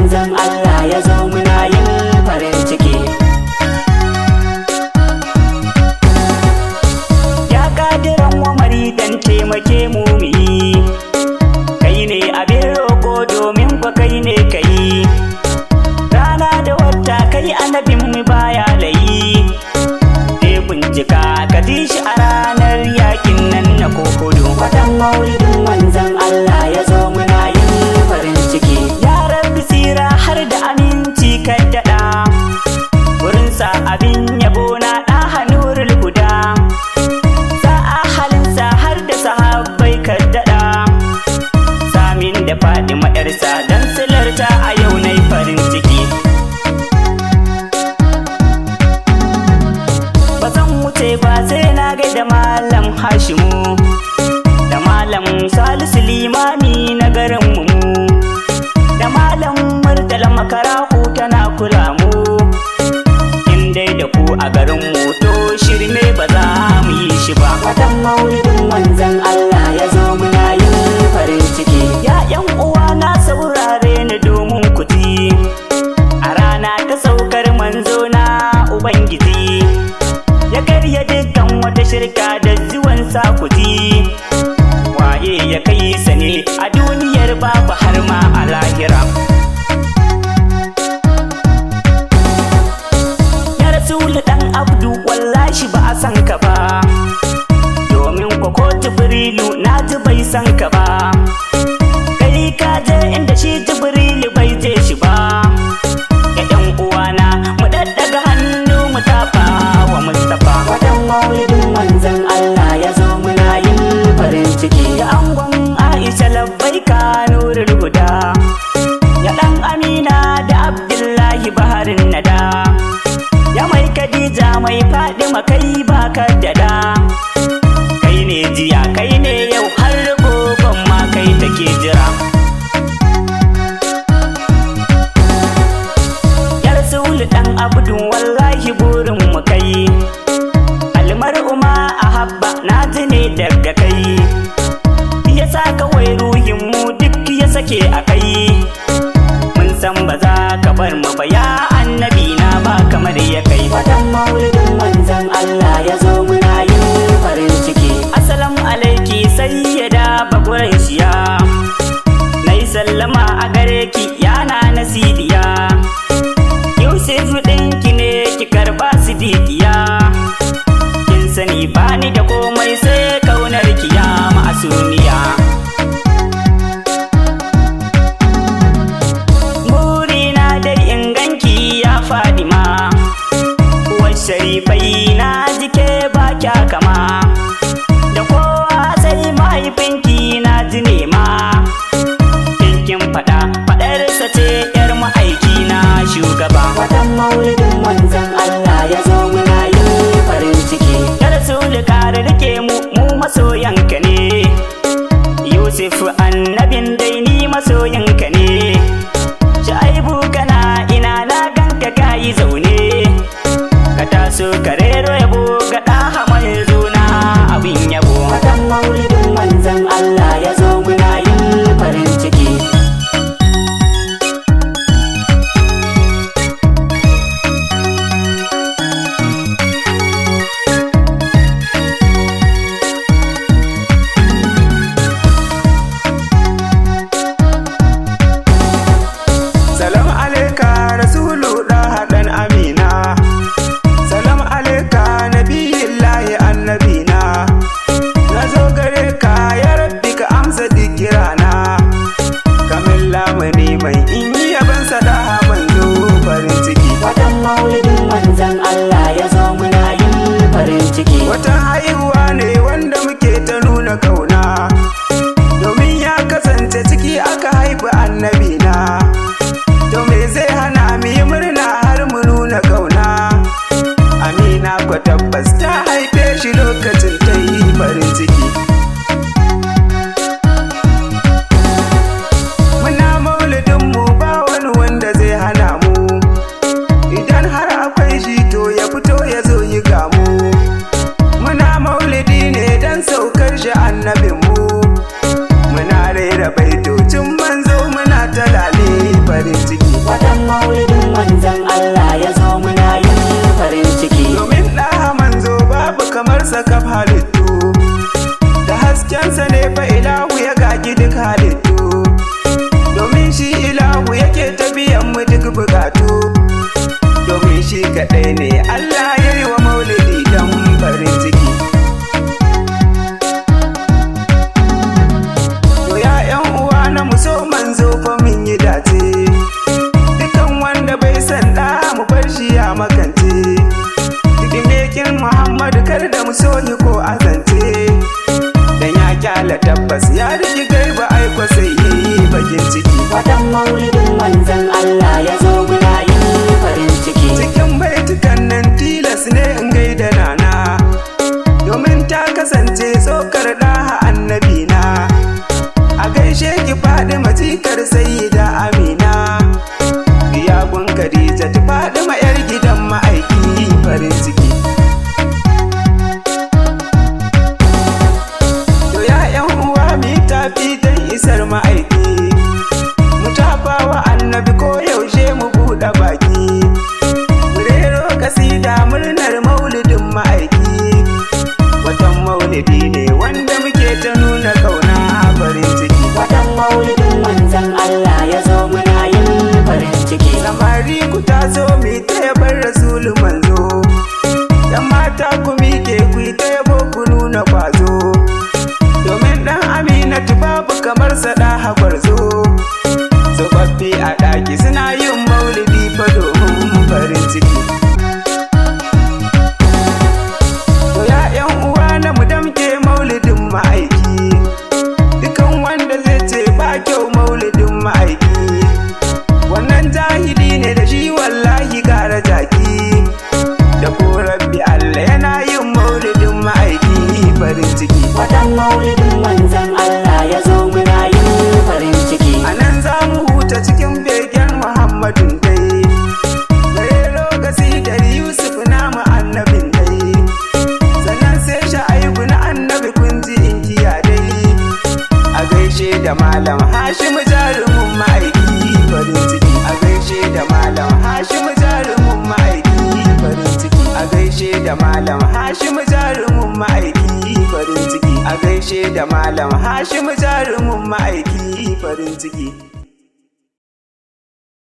manzon Allah ya zo muna yin farin ciki. Ya kadiran wa maridan taimake mu yi, kai ne abin roƙo domin kwa kai ne kai. Rana da wata kai annabin mu baya layi, ne bincika ka ji shi a ranar yakin nan na kokodo. Watan maulidin manzon Allah ya zo muna yin farin ciki. Yaran bisira har da aminci ka daɗa, wurinsa abin yabo na ɗa hanurul huda. Sa'a halinsa har da sahabbai ka daɗa, samin da Fadima ƴarsa dan silarta a yau nai farin ciki. Ba zan wuce ba sai na gaida Malam Hashimu da Malam Salisu limami na garin mu, da Malam Murtala Makarahu tana kula mu. In dai da ku a garin mu to shirme ba za mu yi shi ba. Watan maulidin manzon Allah ya zo muna yin farin ciki. Ya ƴan uwa na saurare ni domin ku ji, a rana ta saukar manzo na Ubangiji ya karya dukkan wata shirka da zuwan sa ku ji. Waye ya kai sa ne a duniyar babu har ma a lahira. Ya Rasulu dan Abdu wallahi ba a san ka ba, domin ko Jibrilu na ji bai san ka ba. Kai ka je inda shi Jibrilu bai je shi ba. Ya ƴan uwana mu daddaga hannu mu tafa wa Mustafa. Watan maulidin manzon Allah ya zo muna yin farin ciki. Ya angon Aisha labbaika nurul huda, ya dan Amina da Abdullahi baharin nada, ya mai Khadija mai Fadima kai baka dada. Kai ne jiya kai ne yau har goben ma kai take jira. Ya Rasulu dan Abdu wallahi burin mu kai, almar'u ma ahabba na ji ne daga kai. Ya sa kawai ruhin mu duk ya sake a kai, mun san ba za ka bar mu ba ya annabi na ba kamar ya kai. Watan maulidin manzon Allah ya zo muna yin farin ciki. Assalamu alaiki sayyada Baguraishiya, nai sallama a gare ki yana nasidiya. Yusuf ɗinki ne ki karba sidikiya, kin sani bani da komai sai kaunar ki ya ma'asumiya. farin ciki. Watan maulidin manzon Allah ya zo muna yin farin ciki. Domin ɗaha manzo babu kamar sa kaf halittu, da haskensa ne fa ilahu ya gagi duk halittu. Domin shi ilahu yake ta biyan mu duk bukatu, domin shi kaɗai ne Allah ya yi wa maulidi dan farin ciki. To ya ƴan uwa na mu so manzo fa mun yi dace, dukan wanda bai san ɗa mu bar shi ya makance. Cikin mekin Muhammadu kar da mu so yi ko azance, dan ya kyala tabbas ya rigi gaiba aiko sai yi bakin ciki. Watan maulidin manzon Allah ya zo muna yin farin ciki. Cikin baitukan nan tilas ne in gaida nana, domin ta kasance tsokar ɗaha annabi na. A gaishe ki faɗi matikar sayyida Amina, biyagun Khadija ta faɗi ma 'yar gidan ma'aiki farin ciki. To ya ƴan uwa mi tafi dan isar ma'aiki, mu tafa wa annabi ko yaushe mu buɗe baki, mu rero kasida murnar maulidin ma'aiki. Watan maulidi ne wanda muke ta nuna kauna farin ciki. Watan maulidin manzon Allah ya zo muna yin farin ciki. Samari ku taso mi ta yabar rasulu manzo, yan mata ku miƙe ku yi ta yabo ku nuna kwazo, domin ɗan Aminatu babu kamar sa ɗaha gwarzo. Tsofaffi a ɗaki suna yin maulidi fa domin farin ciki. To ya ƴan uwa na mu damke maulidin ma'aiki, dukan wanda zai ce ba kyau maulidin ma'aiki, wannan jahili ne da shi wallahi gara jaki. Da ko rabbi Allah yana yin maulidin ma'aiki farin ciki. Watan maulidin manzon Allah ya zo muna yin farin ciki. A nan za mu huta cikin begen Muhammadun dai, gare lokaci da Yusuf namu annabin dai, sannan sai Sha'aibu na annabi kun ji inkiya dai. A gaishe da Malam Hashim jarumin ma'aiki farin ciki. A gaishe da Malam Hashim jarumin ma'aiki farin ciki. A gaishe da Malam Hashim jarumin ma'aiki farin ciki. A gaishe da Malam Hashim jarumin ma'aiki farin ciki.